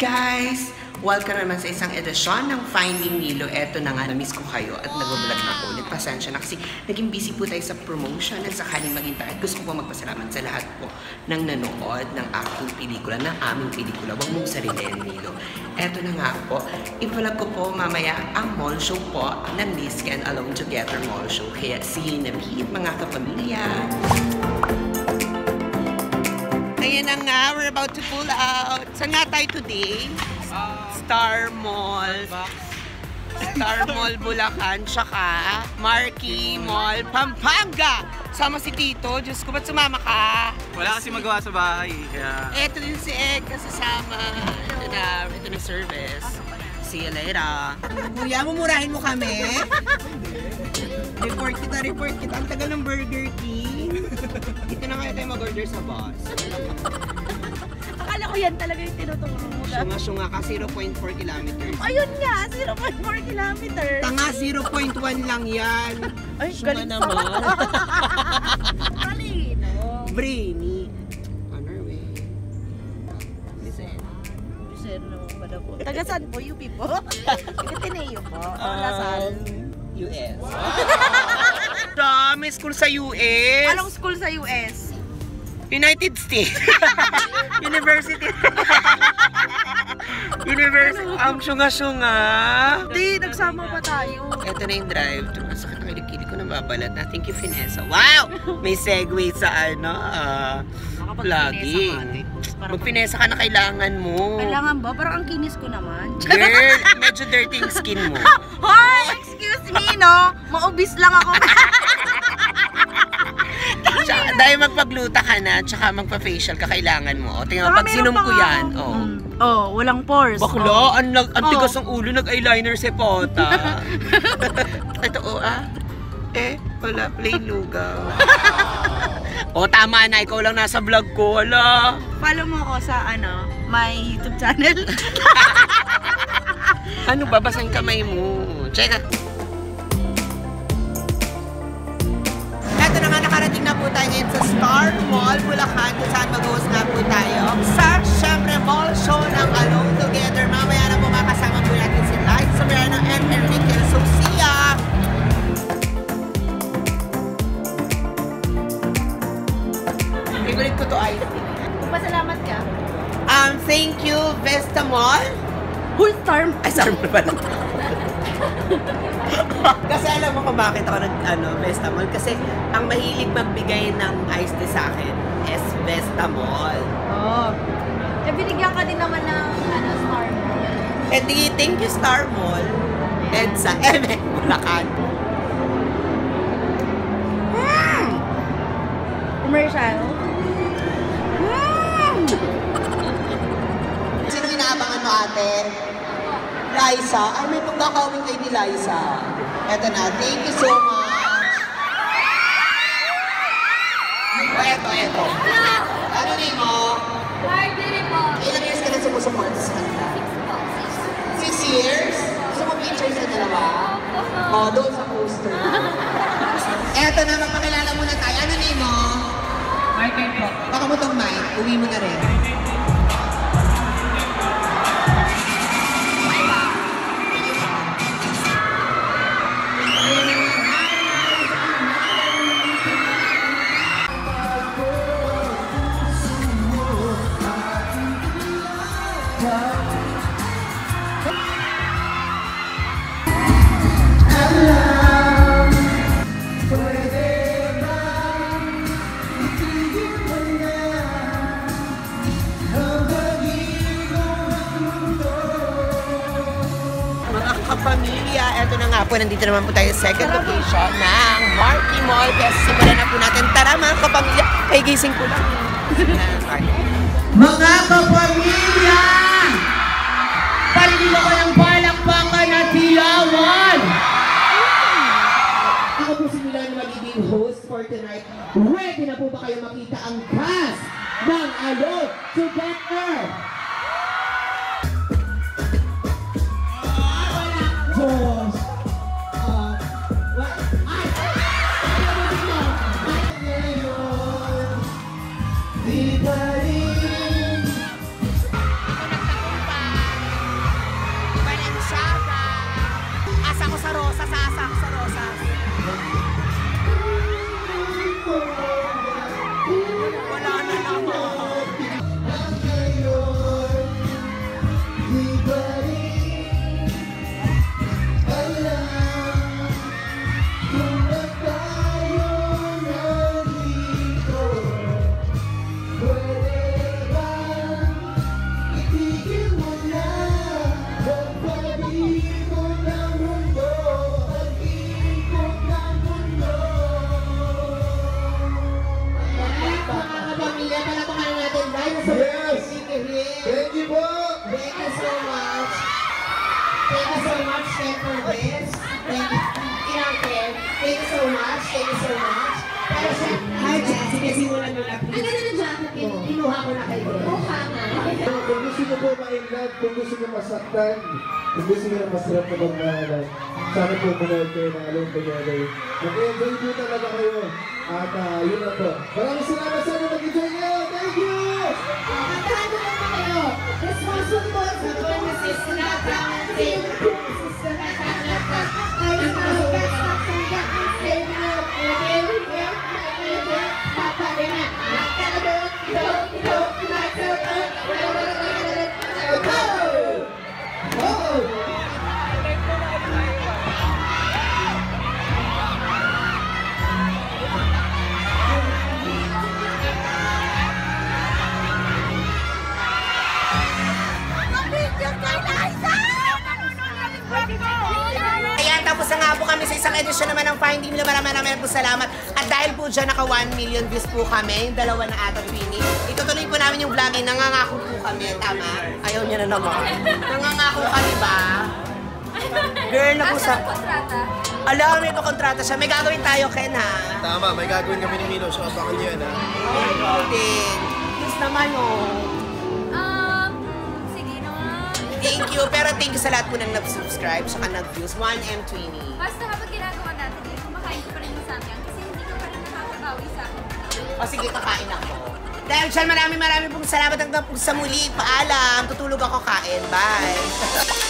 guys! Welcome naman sa isang edisyon ng Finding Milo. Eto na nga, na-miss ko kayo at nag-vlog na ako ulit. Pasensya na kasi naging busy po tayo sa promotion at sakaling maghintay. At gusto ko po magpasalamat sa lahat po ng nanood ng aking pelikula, ng aming pelikula. Huwag mong sarilin, Milo. Eto na nga po, i-vlog ko po mamaya ang mall show po ng Niska and Alone Together Mall Show. Kaya see you in a bit, mga kapamilya! Ayan na nga, we're about to pull out. Saan nga tayo today? Star Mall. Star Mall Bulacan, tsaka Marquee Mall Pampanga. Sama si Tito. Diyos ko, ba't sumama ka? Wala kasi magawa sa bahay. Kaya... Eto din si Egg kasama. Ito na service. See you later. Kuya, mumurahin mo kami? report kita. Ang tagal ng Burger King. Dito na kaya tayo mag-order sa boss. Akala ko yan talaga yung tinuturo mo. Sunga-sunga ka, 0.4 kilometers. Ayun nga, 0.4 kilometers. Tanga, 0.1 lang yan. Ay, Sunga galing naman. Malino. Brainy. On our way. Luceno pala po. Taga saan po, UP po? Taga Tineo po. Lasal. US. May school sa US. Anong school sa US? United States. University. University. Ang syunga-syunga. Hindi, nagsama pa tayo. Ito na yung drive. Masakit ang kilikili ko na babalat na. Thank you, Finessa. Wow! May segue sa vlogging. Mag-Finessa ka na kailangan mo. Kailangan ba? Parang ang kinis ko naman. Girl, medyo dirty yung skin mo. Hoy! Excuse me, no? Maubis lang ako. Dahil magpagluta ka na, tsaka magpa-facial ka, kailangan mo. O, tingnan mo, pag sinom ko yan. Walang pores. Bakla, ang tigas ng ulo, nag-eyeliner si Pota. Ito, wala, plain lugaw. Tama na, ikaw lang nasa vlog ko, wala. Follow mo ako sa, my YouTube channel. Babasahin kamay mo. Check it. Ito na nga, nakarating na po tayo ngayon sa Star Mall, Bulacan, kung saan mag-host na po tayo sa, syempre, mall show ng Alone Together. Mamaya na po makasama po natin si Liza Soriano and Enrique Socia. Favorite ko to ay. Pasalamat ka. Thank you, Vesta Mall. Who's Star Mall? Ay, Star Mall pala. Kasi alam mo kung bakit ako Vesta Mall? Kasi ang mahilig magbigay ng iced tea sa akin is Vesta Mall. Binigyan ka din naman ng Star Mall. Thank you, Star Mall. And sa Bulacan. Commercial. Sino inaabangan mo, ate? Liza? Ay, may pagkakawin kayo ni Liza. Eto na, thank you so much. Eto. Ano name mo? Marjorie po. Ilang years ka na sumusupport sa kanila? 6 years? Gusto mo picture sa dalawa? Doon sa poster. Eto na, magpakilala muna tayo. Ano name mo? Michael po. Baka mo tong mic, uwi mo na rin. Kapamilya, eto na nga po, nandito naman po tayo sa second location ng Marquee Mall. Kaya simulan na po natin. Tara mga kapamilya, ay gising ko lang. Mga kapamilya! Parinig ako ng palakpakan at hiyawan! Ako po si Milan, magiging host for tonight. Ready na po ba kayo makita ang cast ng Alone Together? Boss! Di pa rin Thank you so much. Thank you so much, Ken, for this. Thank you. Ken. Thank you so much. Thank you so much. Pero siya, hi, sige, simulan mo na. Ang ganda ng jacket, kinuha ko na kayo. Mukha nga. Kung gusto nyo po ma-inlove, kung gusto nyo masaktan, kung gusto nyo na masarap na magmahalan, sana po manood kayo ng Alone Together. Mag-enjoy po talaga kayo. At yun na po. Maraming salamat, sana mag-enjoy kayo. Thank you! Kantahan mo naman kayo. Responsible sa promises na promises. Promises na nakalagpas. Ay, mga saksangga. Save me up. Okay, Papa, na. Nakadok, dok, nakadok. Go! Oh! Ayan, tapos na nga po kami sa isang edisyon naman ng Finding Milo. Maraming po salamat. At dahil po dyan, naka 1 million views po kami. Yung dalawa na ata Twinnie. Itutuloy po namin yung vlogging. Nangangako po kami. Tama? Ayaw niya na naman. Nangangako kami ba? Girl, na po sa... Alam, may kontrata siya. May gagawin tayo, Ken, ha? Tama, may gagawin kami ni Milo. So, abangan nyo yan, ha? Ay, ikaw din. Please naman, oh. Sige naman. Thank you. Pero thank you sa lahat po ng nag-subscribe, saka nag-views. 1M Twinnie. Basta habang ginagawa natin yun, kumakain ko pa rin ng samyang kasi hindi ka pa rin nakakabawi sa akin. O sige, kakain ako. Dahil dyan, maraming pong salamat hanggang po sa muli. Paalam. Tutulog ako kain. Bye.